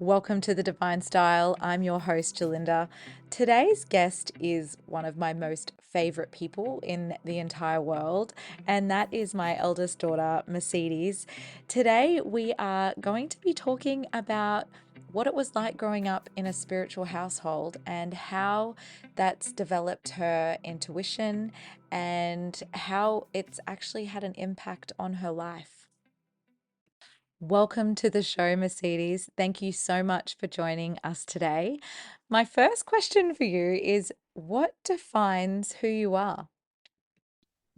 Welcome to the Divine Style. I'm your host, Gerlinda. Today's guest is one of my most favorite people in the entire world, and that is my eldest daughter, Mercedes. Today, we are going to be talking about what it was like growing up in a spiritual household and how that's developed her intuition and how it's actually had an impact on her life. Welcome to the show, Mercedes. Thank you so much for joining us today. My first question for you is what defines who you are?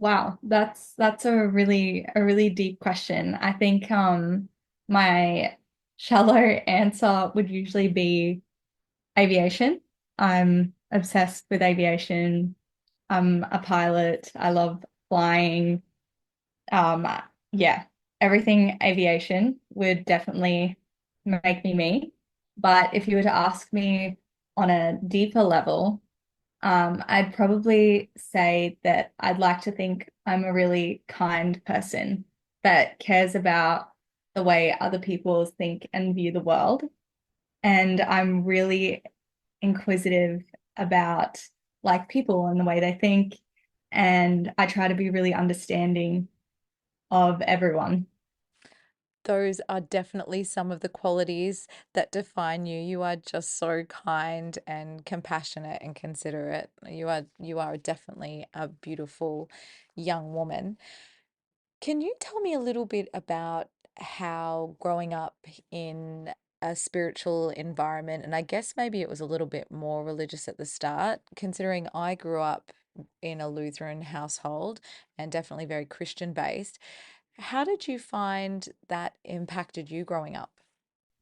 Wow, that's a really deep question. I think my shallow answer would usually be aviation. I'm obsessed with aviation. I'm a pilot. I love flying. Um yeah, everything aviation would definitely make me me. But if you were to ask me on a deeper level, I'd probably say that I'd like to think I'm a really kind person that cares about the way other people think and view the world. And I'm really inquisitive about like people and the way they think. And I try to be really understanding of everyone. Those are definitely some of the qualities that define you. You are just so kind and compassionate and considerate. You are definitely a beautiful young woman. Can you tell me a little bit about how growing up in a spiritual environment, and I guess maybe it was a little bit more religious at the start, considering I grew up in a Lutheran household and definitely very Christian based. How did you find that impacted you growing up?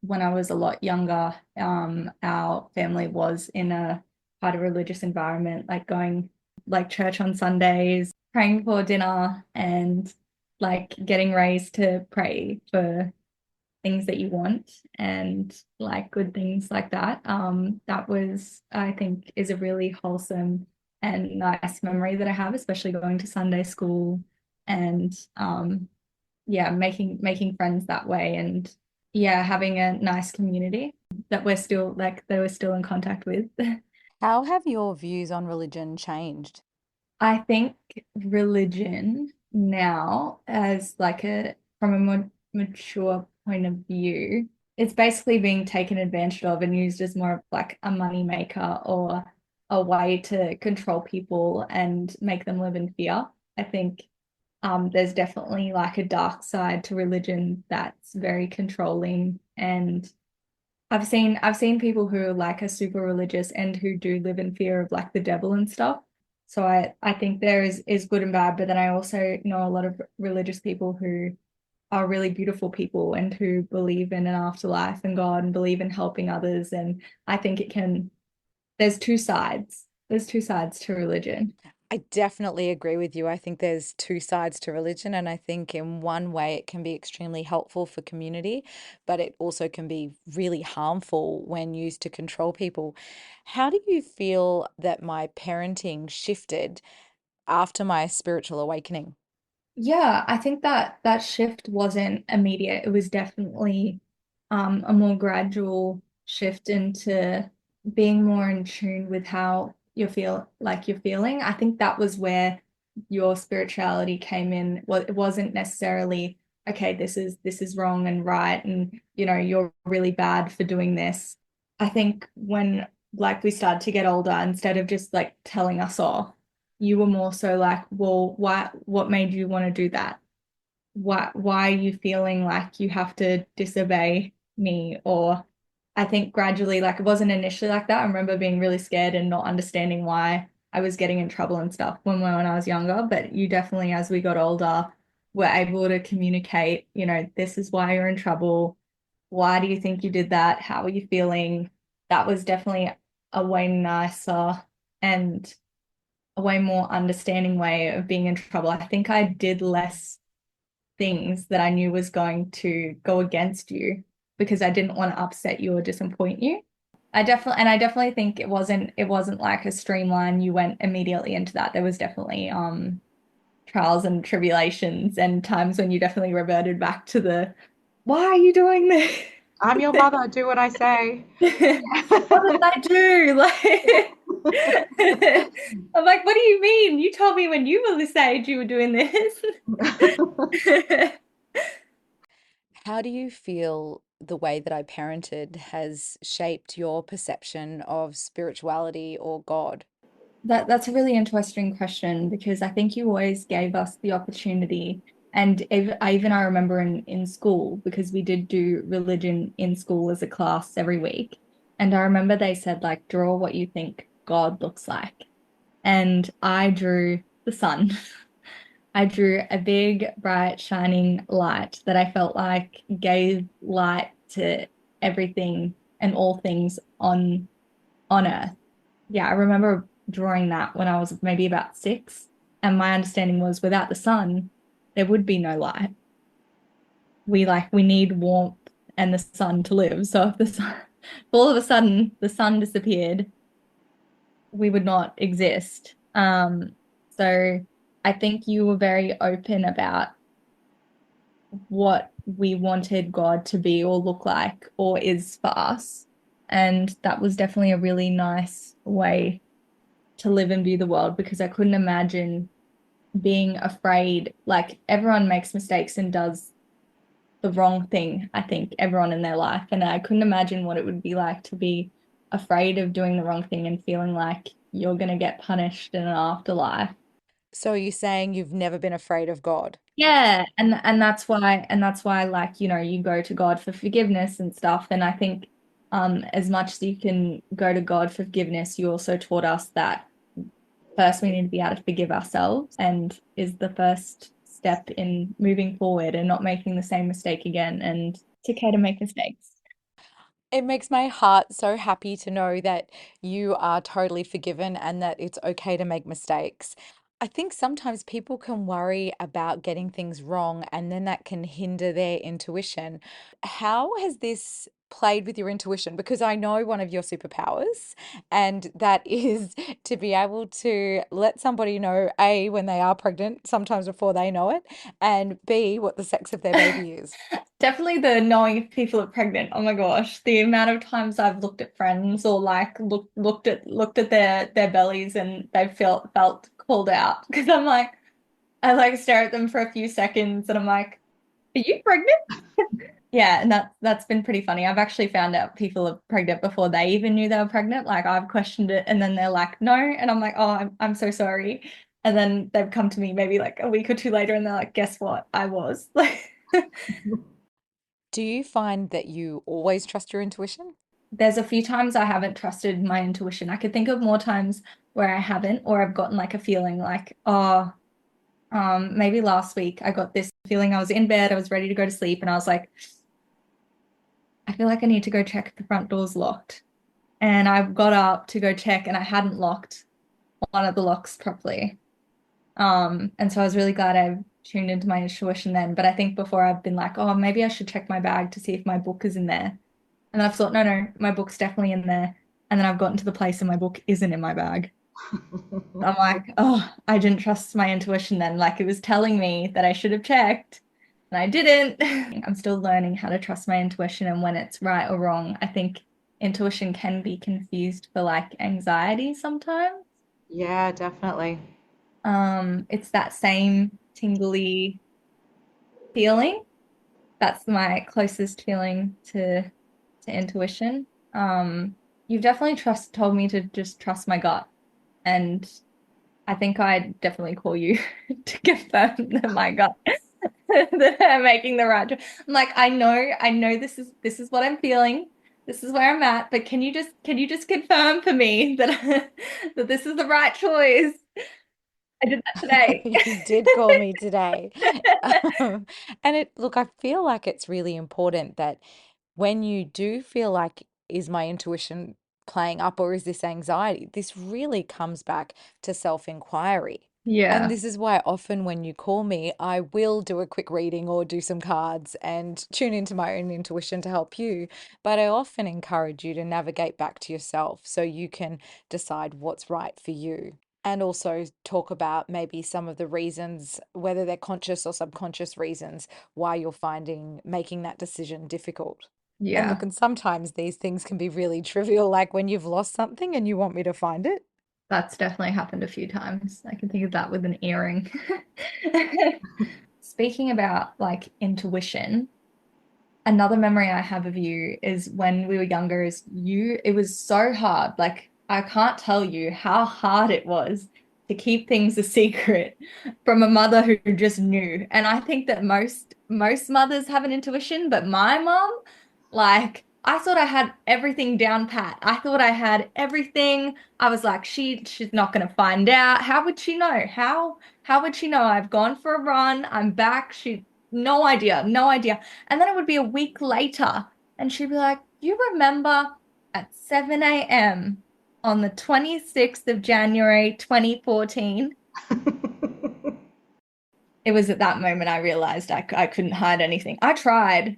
When I was a lot younger, our family was in a quite a religious environment, like going like church on Sundays, praying for dinner, and like getting raised to pray for things that you want and like good things like that. That was, I think, is a really wholesome and nice memory that I have, especially going to Sunday school and yeah, making friends that way and yeah, having a nice community that we're still like they were still in contact with. How have your views on religion changed? I think religion now as like a from a more mature point of view, it's basically being taken advantage of and used as more of like a money maker or a way to control people and make them live in fear. I think there's definitely like a dark side to religion that's very controlling and I've seen people who like are super religious and who do live in fear of like the devil and stuff. So I think there is good and bad, but then I also know a lot of religious people who are really beautiful people and who believe in an afterlife and God and believe in helping others. And I think it can, there's two sides. There's two sides to religion. I definitely agree with you. I think there's two sides to religion, and I think in one way it can be extremely helpful for community, but it also can be really harmful when used to control people. How do you feel that my parenting shifted after my spiritual awakening? Yeah, I think that shift wasn't immediate. It was definitely a more gradual shift into being more in tune with how you feel like you're feeling. I think that was where your spirituality came in. Well, it wasn't necessarily, okay, this is wrong and right, and you know, you're really bad for doing this. I think when like we started to get older, instead of just like telling us off you were more so like, well, what made you want to do that? Why are you feeling like you have to disobey me? Or I think gradually, like it wasn't initially like that. I remember being really scared and not understanding why I was getting in trouble and stuff when I was younger. But you definitely, as we got older, were able to communicate, you know, this is why you're in trouble. Why do you think you did that? How are you feeling? That was definitely a way nicer and a way more understanding way of being in trouble. I think I did less things that I knew was going to go against you because I didn't want to upset you or disappoint you. I definitely think it wasn't like a streamline you went immediately into that. There was definitely trials and tribulations and times when you definitely reverted back to the why are you doing this? I'm your mother, do what I say. What did I do? Like, I'm like, what do you mean? You told me when you were this age you were doing this. How do you feel the way that I parented has shaped your perception of spirituality or God? That's a really interesting question because I think you always gave us the opportunity. And I remember in school, because we did do religion in school as a class every week. And I remember they said, like, draw what you think God looks like. And I drew the sun. I drew a big, bright, shining light that I felt like gave light to everything and all things on Earth. Yeah, I remember drawing that when I was maybe about 6, and my understanding was without the sun, there would be no light. We need warmth and the sun to live. So if the sun, if all of a sudden the sun disappeared, we would not exist. So I think you were very open about what we wanted God to be or look like or is for us. And that was definitely a really nice way to live and view the world because I couldn't imagine being afraid. Like everyone makes mistakes and does the wrong thing, I think, everyone in their life. And I couldn't imagine what it would be like to be afraid of doing the wrong thing and feeling like you're going to get punished in an afterlife. So you're saying you've never been afraid of God? Yeah, and that's why like, you go to God for forgiveness and stuff. And I think as much as you can go to God for forgiveness, you also taught us that first we need to be able to forgive ourselves and is the first step in moving forward and not making the same mistake again. And it's okay to make mistakes. It makes my heart so happy to know that you are totally forgiven and that it's okay to make mistakes. I think sometimes people can worry about getting things wrong and then that can hinder their intuition. How has this played with your intuition? Because I know one of your superpowers, and that is to be able to let somebody know A, when they are pregnant, sometimes before they know it, and B, what the sex of their baby is. Definitely the knowing if people are pregnant. Oh my gosh, the amount of times I've looked at friends or like looked at their bellies and they've felt called out because I like stare at them for a few seconds and I'm like, are you pregnant? Yeah, and that's been pretty funny. I've actually found out people are pregnant before they even knew they were pregnant. Like I've questioned it and then they're like, no, and I'm like, oh, I'm so sorry. And then they've come to me maybe like a week or two later and they're like, guess what? I was. Like Do you find that you always trust your intuition? there's a few times I haven't trusted my intuition. I could think of more times where I haven't, or I've gotten like a feeling like, oh, maybe last week I got this feeling I was in bed, I was ready to go to sleep, and I was like, I feel like I need to go check if the front door's locked. And I got up to go check and I hadn't locked one of the locks properly. And so I was really glad I tuned into my intuition then. But I think before I've been like, oh, maybe I should check my bag to see if my book is in there. And I've thought, no, no, my book's definitely in there. And then I've gotten to the place and my book isn't in my bag. I'm like, oh, I didn't trust my intuition then. Like it was telling me that I should have checked and I didn't. I'm still learning how to trust my intuition and when it's right or wrong. I think intuition can be confused for like anxiety sometimes. Yeah, definitely. It's that same tingly feeling. That's my closest feeling to intuition. You've definitely told me to just trust my gut, and I think I'd definitely call you to confirm that my gut that I'm making the right choice. I'm like, I know this is what I'm feeling. This is where I'm at, but can you just confirm for me that that this is the right choice? I did that today. You did call me today. And look, I feel like it's really important that when you do feel like, is my intuition playing up or is this anxiety? This really comes back to self-inquiry. And Yeah. this is why often when you call me, I will do a quick reading or do some cards and tune into my own intuition to help you. But I often encourage you to navigate back to yourself so you can decide what's right for you. And also talk about maybe some of the reasons, whether they're conscious or subconscious reasons, why you're finding making that decision difficult. And Yeah, look, and sometimes these things can be really trivial, like when you've lost something and you want me to find it. that's definitely happened a few times. I can think of that with an earring. Speaking about like intuition, another memory I have of you is when we were younger, is it was so hard. Like, I can't tell you how hard it was to keep things a secret from a mother who just knew. And I think that most mothers have an intuition, but my mom, like, I thought I had everything down pat. I thought I had everything. I was like, she's not gonna find out. How would she know? How would she know? I've gone for a run. I'm back. She no idea, no idea. And then it would be a week later, and she'd be like, you remember at 7 a.m. on the 26th of January, 2014? It was at that moment I realized I couldn't hide anything. I tried.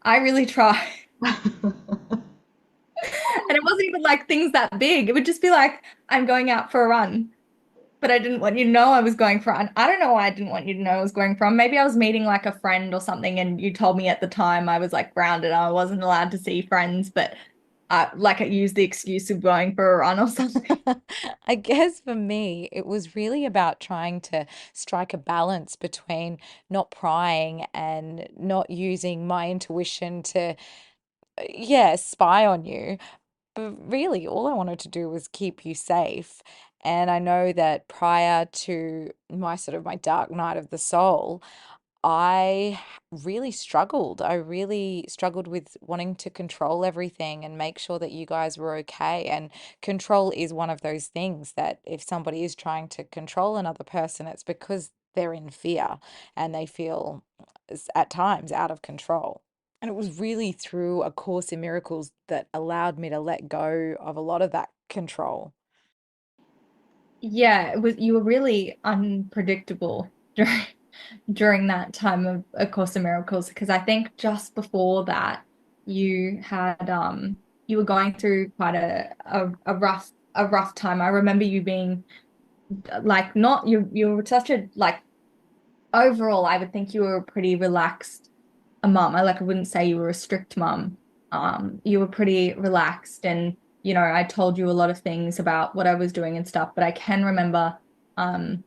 I really tried. And it wasn't even like things that big. It would just be like, I'm going out for a run. But I didn't want you to know I was going for it. I don't know why I didn't want you to know I was going from. Maybe I was meeting like a friend or something, and you told me at the time I was like grounded. I wasn't allowed to see friends, but like I used the excuse of going for a run or something. I guess for me, it was really about trying to strike a balance between not prying and not using my intuition to, yeah, spy on you. But really, all I wanted to do was keep you safe. And I know that prior to my sort of my dark night of the soul, I really struggled. I really struggled with wanting to control everything and make sure that you guys were okay. And control is one of those things that if somebody is trying to control another person, it's because they're in fear and they feel at times out of control. And it was really through A Course in Miracles that allowed me to let go of a lot of that control. Yeah, it was you were really unpredictable during that time of A Course in Miracles, because I think just before that you were going through quite a rough time. I remember you being like not you were such a like overall, I would think you were a pretty relaxed a mum. I wouldn't say you were a strict mum. You were pretty relaxed, and I told you a lot of things about what I was doing and stuff, but I can remember um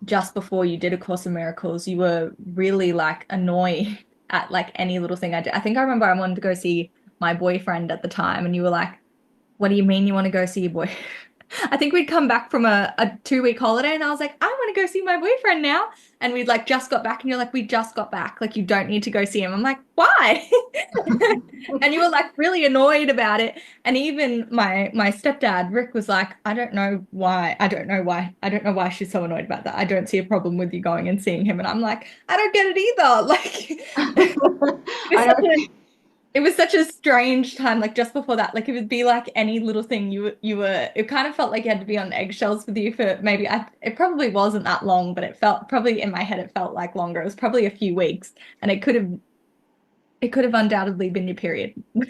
just before you did A Course in Miracles, you were really like annoyed at like any little thing I did. I think I remember I wanted to go see my boyfriend at the time, and you were like, what do you mean you want to go see your boy? I think we'd come back from a 2 week holiday, and I was like, I want to go see my boyfriend now. And we'd like just got back, and you're like, we just got back. Like, you don't need to go see him. I'm like, why? And you were like really annoyed about it. And even my stepdad, Rick, was like, I don't know why. I don't know why. I don't know why she's so annoyed about that. I don't see a problem with you going and seeing him. And I'm like, I don't get it either. Like, it's I such know. it was such a strange time, like just before that. Like it would be like any little thing you were it kind of felt like you had to be on eggshells with you for maybe it probably wasn't that long, but it felt probably in my head it felt like longer. It was probably a few weeks, and it could have undoubtedly been your period. But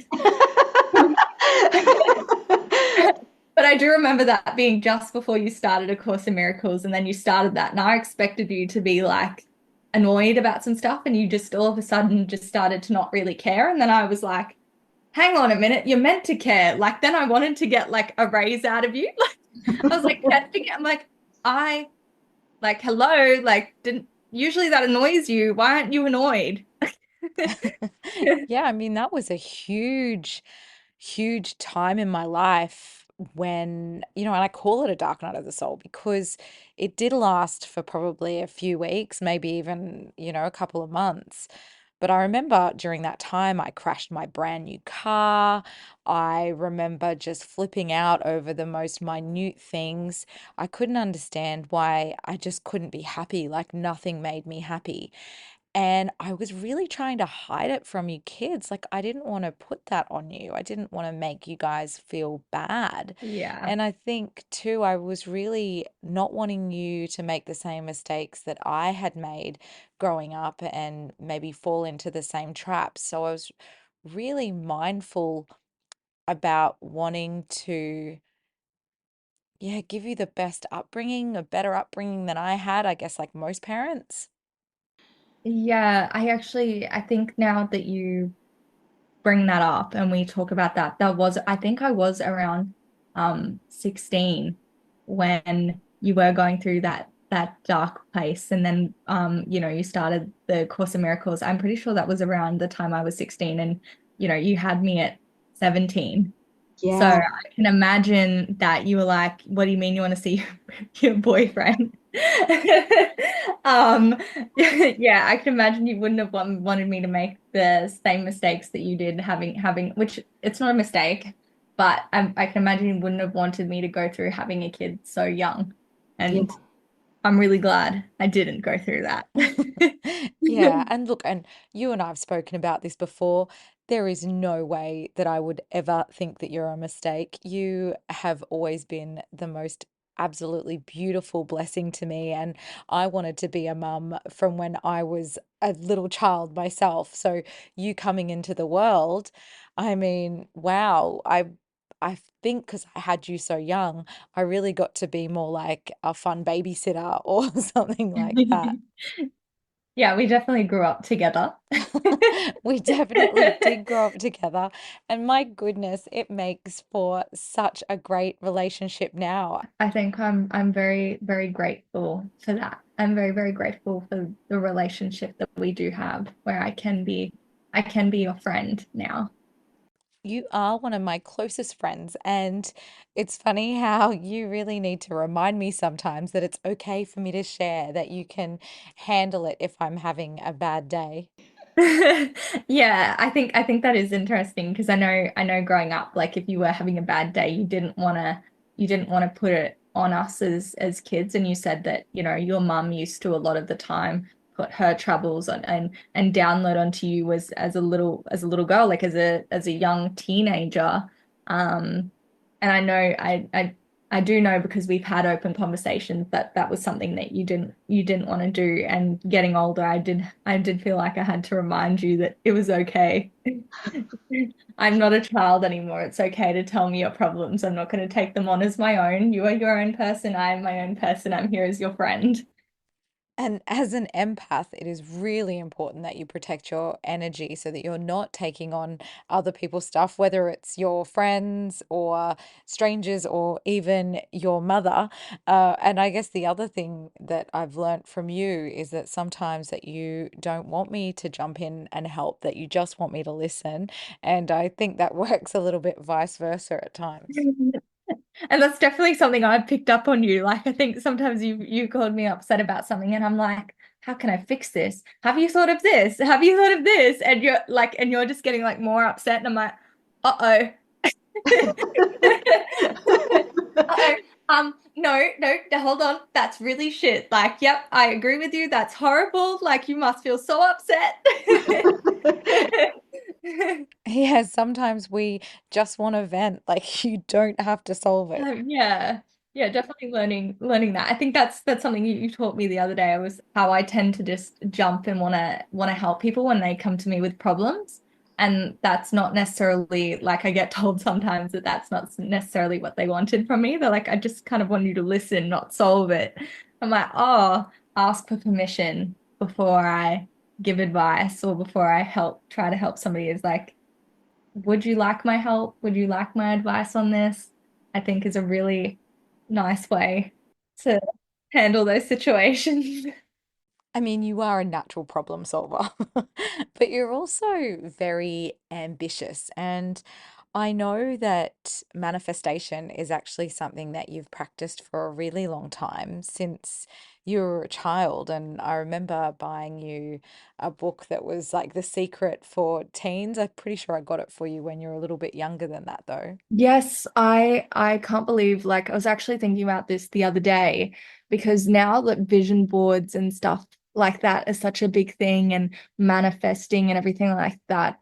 I do remember that being just before you started A Course in Miracles, and then you started that, and I expected you to be like annoyed about some stuff, and you just all of a sudden just started to not really care. And then I was like, hang on a minute, you're meant to care. Like then I wanted to get like a raise out of you. Like I was like testing it. I'm like, I like hello, like didn't usually that annoys you. Why aren't you annoyed? Yeah, I mean, that was a huge, huge time in my life when, and I call it a dark night of the soul because it did last for probably a few weeks, maybe even, a couple of months. But I remember during that time, I crashed my brand new car. I remember just flipping out over the most minute things. I couldn't understand why I just couldn't be happy. Like nothing made me happy. And I was really trying to hide it from you kids. Like, I didn't want to put that on you. I didn't want to make you guys feel bad. Yeah. And I think, too, I was really not wanting you to make the same mistakes that I had made growing up and maybe fall into the same traps. So I was really mindful about wanting to, yeah, give you the best upbringing, a better upbringing than I had, I guess, like most parents. Yeah, I think now that you bring that up and we talk about that, I think I was around 16 when you were going through that dark place, and then you started the Course in Miracles. I'm pretty sure that was around the time I was 16, and you had me at 17. So Yeah. I can imagine that you were like, what do you mean you want to see your boyfriend? Um, yeah, I can imagine you wouldn't have wanted me to make the same mistakes that you did having, which it's not a mistake, but I can imagine you wouldn't have wanted me to go through having a kid so young. Yeah. And I'm really glad I didn't go through that. Yeah, and look, and you and I have spoken about this before. There is no way that I would ever think that you're a mistake. You have always been the most absolutely beautiful blessing to me, and I wanted to be a mum from when I was a little child myself. So you coming into the world, I mean, wow, I think because I had you so young, I really got to be more like a fun babysitter or something like that. Yeah, we definitely grew up together. We definitely did grow up together, and my goodness, it makes for such a great relationship now. I think I'm very, very grateful for that. I'm very, very grateful for the relationship that we do have where I can be your friend now. You are one of my closest friends, and it's funny how you really need to remind me sometimes that it's okay for me to share, that you can handle it if I'm having a bad day. Yeah, I think that is interesting because I know growing up, like if you were having a bad day, you didn't want to put it on us as kids, and you said that, your mum used to a lot of the time put her troubles on and download onto you as a little girl, like as a young teenager. Um, and I do know because we've had open conversations that that was something that you didn't want to do. And getting older, I did feel like I had to remind you that it was okay. I'm not a child anymore. It's okay to tell me your problems. I'm not going to take them on as my own. You are your own person. I am my own person. I'm here as your friend. And as an empath, it is really important that you protect your energy so that you're not taking on other people's stuff, whether it's your friends or strangers or even your mother. And I guess the other thing that I've learnt from you is that sometimes that you don't want me to jump in and help, that you just want me to listen. And I think that works a little bit vice versa at times. And that's definitely something I've picked up on you. Like I think sometimes you called me upset about something and I'm like, how can I fix this? Have you thought of this? Have you thought of this? And you're just getting like more upset and I'm like, uh-oh. Uh-oh. No, hold on. That's really shit. Like, yep, I agree with you. That's horrible. Like you must feel so upset. Yeah, sometimes we just want to vent, like you don't have to solve it. Yeah. Yeah, definitely learning that. I think that's something you taught me the other day. Was how I tend to just jump and wanna help people when they come to me with problems. And that's not necessarily like I get told sometimes that that's not necessarily what they wanted from me. They're like, I just kind of want you to listen, not solve it. I'm like, oh, ask for permission before I give advice or before I try to help somebody is like, would you like my help? Would you like my advice on this? I think is a really nice way to handle those situations. I mean, you are a natural problem solver, but you're also very ambitious. And I know that manifestation is actually something that you've practiced for a really long time since you were a child. And I remember buying you a book that was like The Secret for Teens. I'm pretty sure I got it for you when you were a little bit younger than that, though. Yes, I can't believe like I was actually thinking about this the other day because now that vision boards and stuff like that is such a big thing and manifesting and everything like that.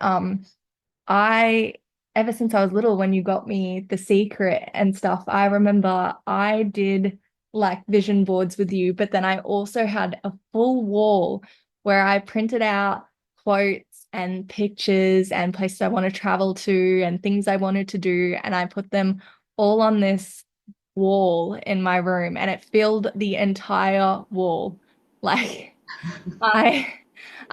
I, ever since I was little, when you got me The Secret and stuff, I remember I did like vision boards with you, but then I also had a full wall where I printed out quotes and pictures and places I want to travel to and things I wanted to do. And I put them all on this wall in my room and it filled the entire wall. Like, I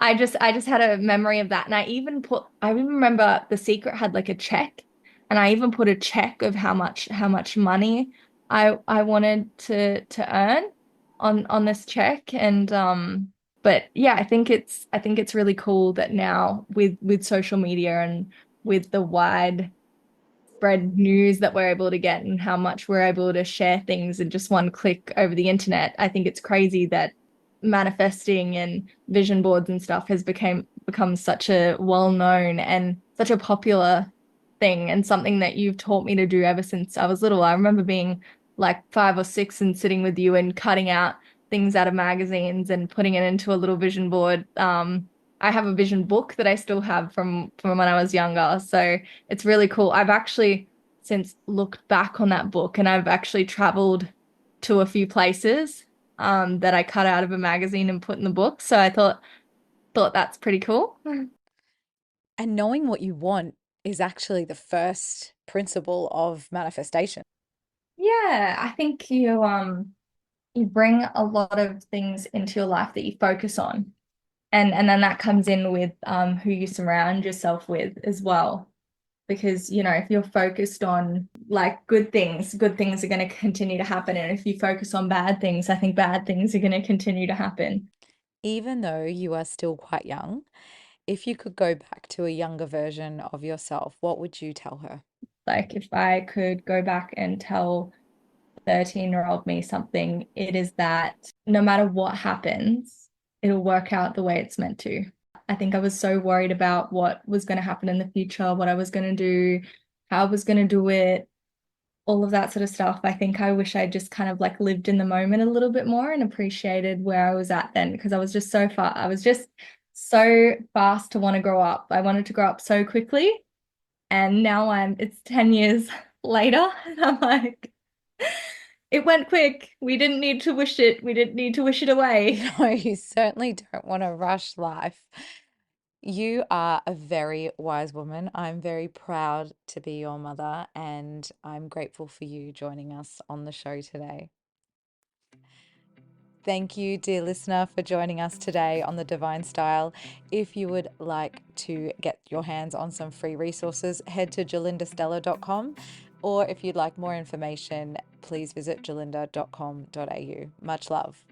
I just had a memory of that. And I even remember The Secret had like a check, and I even put a check of how much money I wanted to earn on this check. And but yeah, I think it's really cool that now with social media and with the wide spread news that we're able to get and how much we're able to share things in just one click over the internet. I think it's crazy that manifesting and vision boards and stuff has become such a well-known and such a popular thing, and something that you've taught me to do ever since I was little. I remember being like 5 or 6 and sitting with you and cutting out things out of magazines and putting it into a little vision board. I have a vision book that I still have from when I was younger. So it's really cool. I've actually since looked back on that book, and I've actually traveled to a few places that I cut out of a magazine and put in the book. So I thought that's pretty cool. And knowing what you want is actually the first principle of manifestation. Yeah, I think you bring a lot of things into your life that you focus on. And then that comes in with who you surround yourself with as well. Because, if you're focused on like good things are going to continue to happen. And if you focus on bad things, I think bad things are going to continue to happen. Even though you are still quite young, if you could go back to a younger version of yourself, what would you tell her? Like if I could go back and tell 13-year-old me something, it is that no matter what happens, it'll work out the way it's meant to. I think I was so worried about what was going to happen in the future, what I was going to do, how I was going to do it, all of that sort of stuff. I think I wish I just kind of like lived in the moment a little bit more and appreciated where I was at then, because I was just so far. I was just so fast to want to grow up. I wanted to grow up so quickly. And now it's 10 years later, and I'm like, it went quick. We didn't need to wish it. We didn't need to wish it away. No, you certainly don't want to rush life. You are a very wise woman. I'm very proud to be your mother, and I'm grateful for you joining us on the show today. Thank you, dear listener, for joining us today on The Divine Style. If you would like to get your hands on some free resources, head to gerlindastella.com, or if you'd like more information, please visit gerlinda.com.au. Much love.